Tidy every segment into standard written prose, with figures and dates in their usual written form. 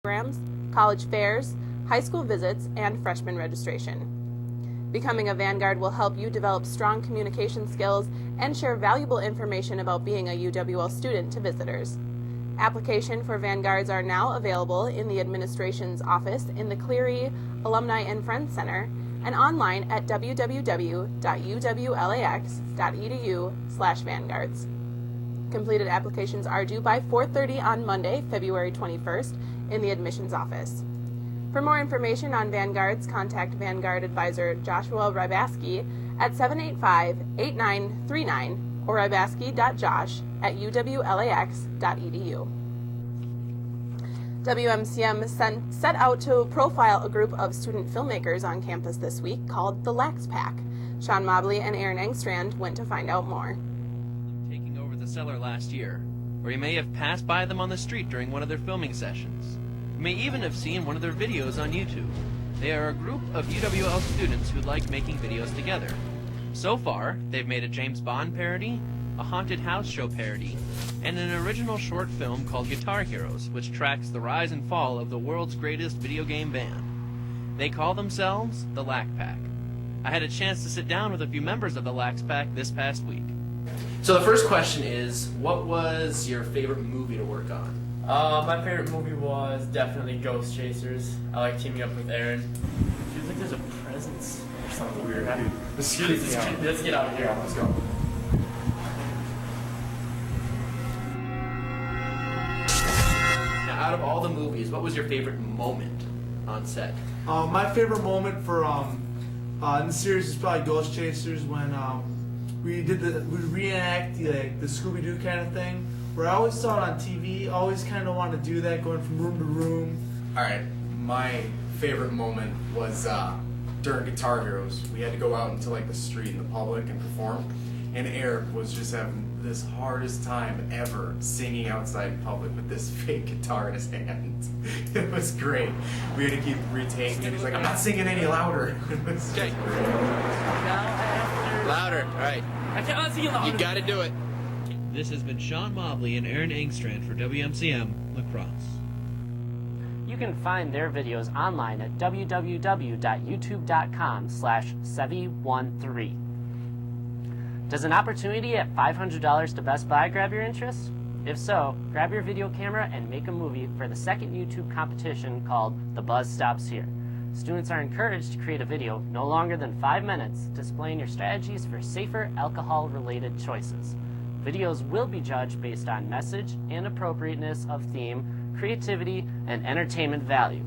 programs, college fairs, high school visits, and freshman registration. Becoming a Vanguard will help you develop strong communication skills and share valuable information about being a UWL student to visitors. Application for Vanguards are now available in the administration's office in the Cleary Alumni and Friends Center and online at www.uwlax.edu/vanguards. Completed applications are due by 4:30 on Monday, February 21st, in the admissions office. For more information on Vanguards, contact Vanguard Advisor Joshua Rybaski at 785-8939 or rybaski.josh@uwlax.edu. WMCM set out to profile a group of student filmmakers on campus this week called the Lax Pack. Sean Mobely and Aaron Engstrand went to find out more. Taking over the cellar last year, or you may have passed by them on the street during one of their filming sessions. You may even have seen one of their videos on YouTube. They are a group of UWL students who like making videos together. So far, they've made a James Bond parody, a haunted house show parody, and an original short film called Guitar Heroes, which tracks the rise and fall of the world's greatest video game band. They call themselves the Lax Pack. I had a chance to sit down with a few members of the Lax Pack this past week. So the first question is, what was your favorite movie to work on? My favorite movie was definitely Ghost Chasers. I like teaming up with Aaron. Feels like there's a presence or something weird. Let's get out of here. Let's go. Now, out of all the movies, what was your favorite moment on set? My favorite moment for in the series is probably Ghost Chasers when we reenact the Scooby-Doo kind of thing. Where I always saw it on TV, always kind of wanted to do that, going from room to room. Alright, my favorite moment was during Guitar Heroes. We had to go out into like the street in the public and perform, and Eric was just having this hardest time ever singing outside in public with this fake guitar in his hand. It was great. We had to keep retaking it. He's like, I'm not singing any louder. It was Okay. great. Louder, alright. I cannot see louder. You gotta do it. This has been Sean Mobley and Aaron Engstrand for WMCM Lacrosse. You can find their videos online at www.youtube.com/sevi13. Does an opportunity at $500 to Best Buy grab your interest? If so, grab your video camera and make a movie for the second YouTube competition called The Buzz Stops Here. Students are encouraged to create a video no longer than 5 minutes displaying your strategies for safer alcohol-related choices. Videos will be judged based on message and appropriateness of theme, creativity, and entertainment value.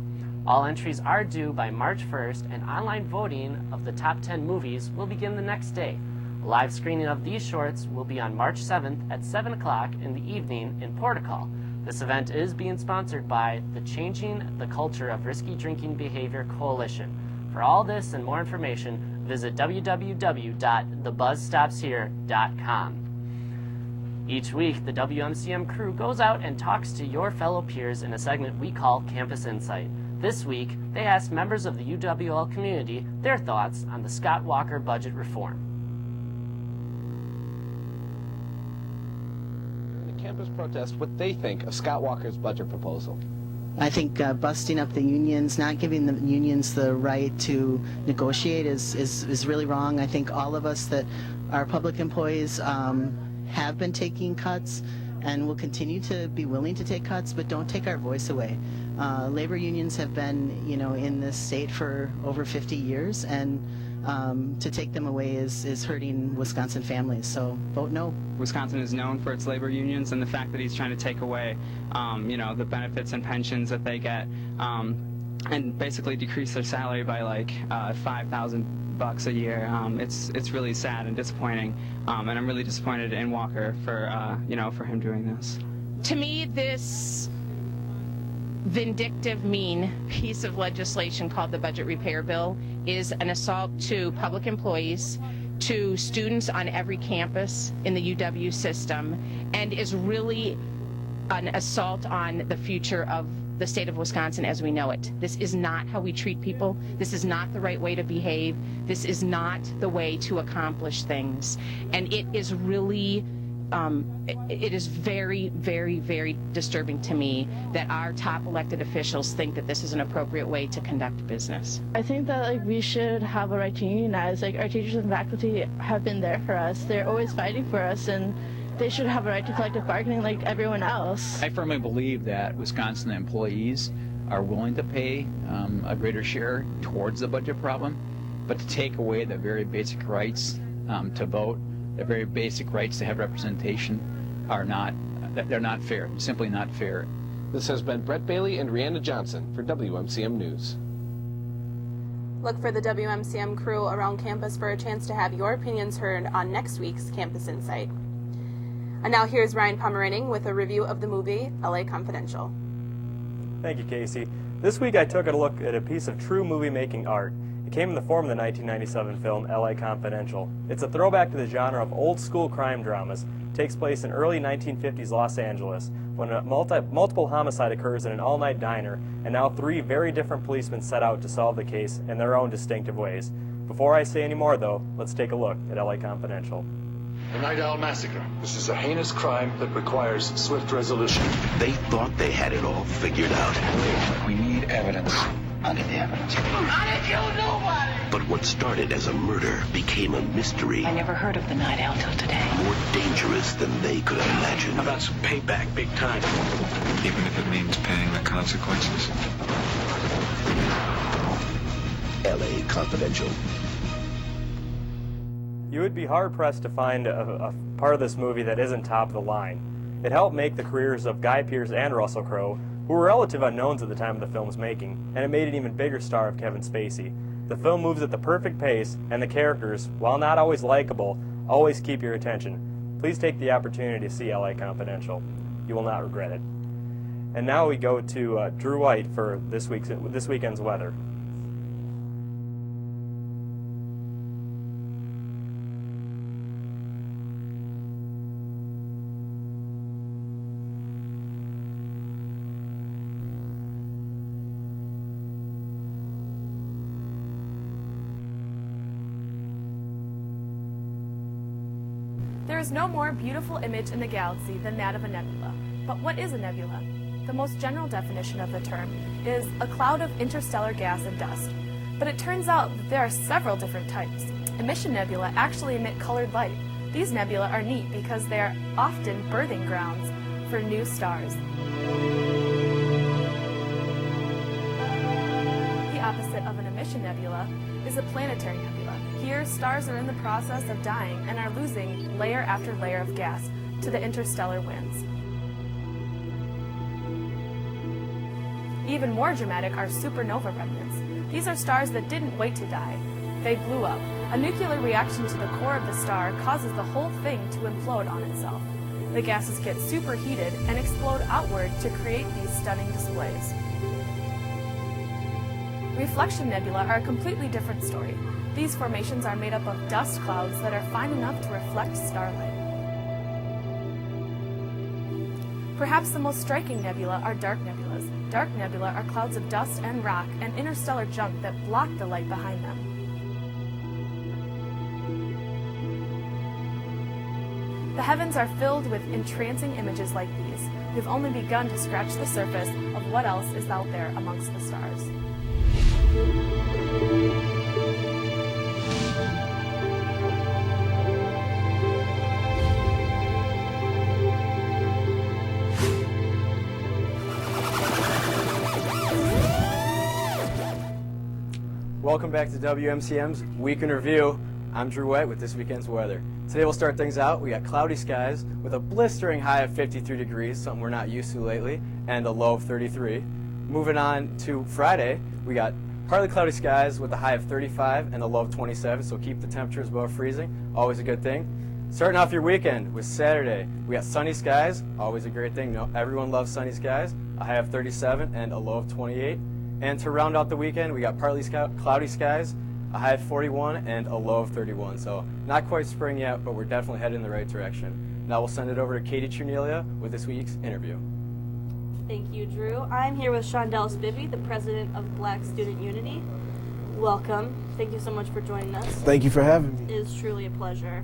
All entries are due by March 1st, and online voting of the top 10 movies will begin the next day. A live screening of these shorts will be on March 7th at 7 o'clock in the evening in Portical. This event is being sponsored by the Changing the Culture of Risky Drinking Behavior Coalition. For all this and more information, visit www.thebuzzstopshere.com. Each week, the WMCM crew goes out and talks to your fellow peers in a segment we call Campus Insight. This week, they asked members of the UWL community their thoughts on the Scott Walker budget reform. The campus protest what they think of Scott Walker's budget proposal. I think busting up the unions, not giving the unions the right to negotiate is really wrong. I think all of us that are public employees have been taking cuts and will continue to be willing to take cuts, but don't take our voice away. Labor unions have been, in this state for over 50 years, and to take them away is hurting Wisconsin families. So vote no. Wisconsin is known for its labor unions, and the fact that he's trying to take away, the benefits and pensions that they get, and basically decrease their salary by like $5,000 a year. It's really sad and disappointing, and I'm really disappointed in Walker for for him doing this. To me, this vindictive, mean piece of legislation called the Budget Repair Bill is an assault to public employees, to students on every campus in the UW system, and is really an assault on the future of the state of Wisconsin as we know it. This is not how we treat people. This is not the right way to behave. This is not the way to accomplish things. And it is really it is very, very, very disturbing to me that our top elected officials think that this is an appropriate way to conduct business. I think that we should have a right to unionize. Our teachers and faculty have been there for us. They're always fighting for us, and they should have a right to collective bargaining like everyone else. I firmly believe that Wisconsin employees are willing to pay a greater share towards the budget problem, but to take away the very basic rights to vote, the very basic rights to have representation they're not fair, simply not fair. This has been Brett Bailey and Rihanna Johnson for WMCM News. Look for the WMCM crew around campus for a chance to have your opinions heard on next week's Campus Insight. And now here's Ryan Pomerening with a review of the movie LA Confidential. Thank you, Casey. This week I took a look at a piece of true movie-making art. It came in the form of the 1997 film LA Confidential. It's a throwback to the genre of old-school crime dramas. It takes place in early 1950s Los Angeles when a multiple homicide occurs in an all-night diner, and now 3 very different policemen set out to solve the case in their own distinctive ways. Before I say any more, though, let's take a look at LA Confidential. The Night Owl Massacre. This is a heinous crime that requires swift resolution. They thought they had it all figured out. We need evidence. I need the evidence. I didn't kill nobody! But what started as a murder became a mystery. I never heard of the Night Owl till today. More dangerous than they could imagine. How about some payback, big time? Even if it means paying the consequences. LA Confidential. You would be hard-pressed to find a part of this movie that isn't top of the line. It helped make the careers of Guy Pearce and Russell Crowe, who were relative unknowns at the time of the film's making, and it made an even bigger star of Kevin Spacey. The film moves at the perfect pace, and the characters, while not always likable, always keep your attention. Please take the opportunity to see LA Confidential. You will not regret it. And now we go to Drew White for this weekend's weather. There is no more beautiful image in the galaxy than that of a nebula. But what is a nebula? The most general definition of the term is a cloud of interstellar gas and dust. But it turns out that there are several different types. Emission nebula actually emit colored light. These nebula are neat because they are often birthing grounds for new stars. The opposite of an emission nebula is a planetary nebula. Here, stars are in the process of dying and are losing layer after layer of gas to the interstellar winds. Even more dramatic are supernova remnants. These are stars that didn't wait to die. They blew up. A nuclear reaction to the core of the star causes the whole thing to implode on itself. The gases get superheated and explode outward to create these stunning displays. Reflection nebula are a completely different story. These formations are made up of dust clouds that are fine enough to reflect starlight. Perhaps the most striking nebula are dark nebulas. Dark nebula are clouds of dust and rock and interstellar junk that block the light behind them. The heavens are filled with entrancing images like these. We've only begun to scratch the surface of what else is out there amongst the stars. Welcome back to WMCM's Week in Review. I'm Drew White with this weekend's weather. Today we'll start things out. We got cloudy skies with a blistering high of 53 degrees, something we're not used to lately, and a low of 33. Moving on to Friday, we got partly cloudy skies with a high of 35 and a low of 27, so keep the temperatures above freezing, always a good thing. Starting off your weekend with Saturday, we got sunny skies, always a great thing. No, everyone loves sunny skies, a high of 37 and a low of 28. And to round out the weekend, we got partly cloudy skies, a high of 41 and a low of 31. So not quite spring yet, but we're definitely headed in the right direction. Now we'll send it over to Katie Trunelia with this week's interview. Thank you, Drew. I'm here with Shondell Spivey, the president of Black Student Unity. Welcome. Thank you so much for joining us. Thank you for having me. It is truly a pleasure.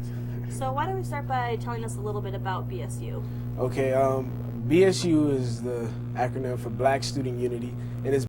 So why don't we start by telling us a little bit about BSU? Okay, BSU is the acronym for Black Student Unity. It is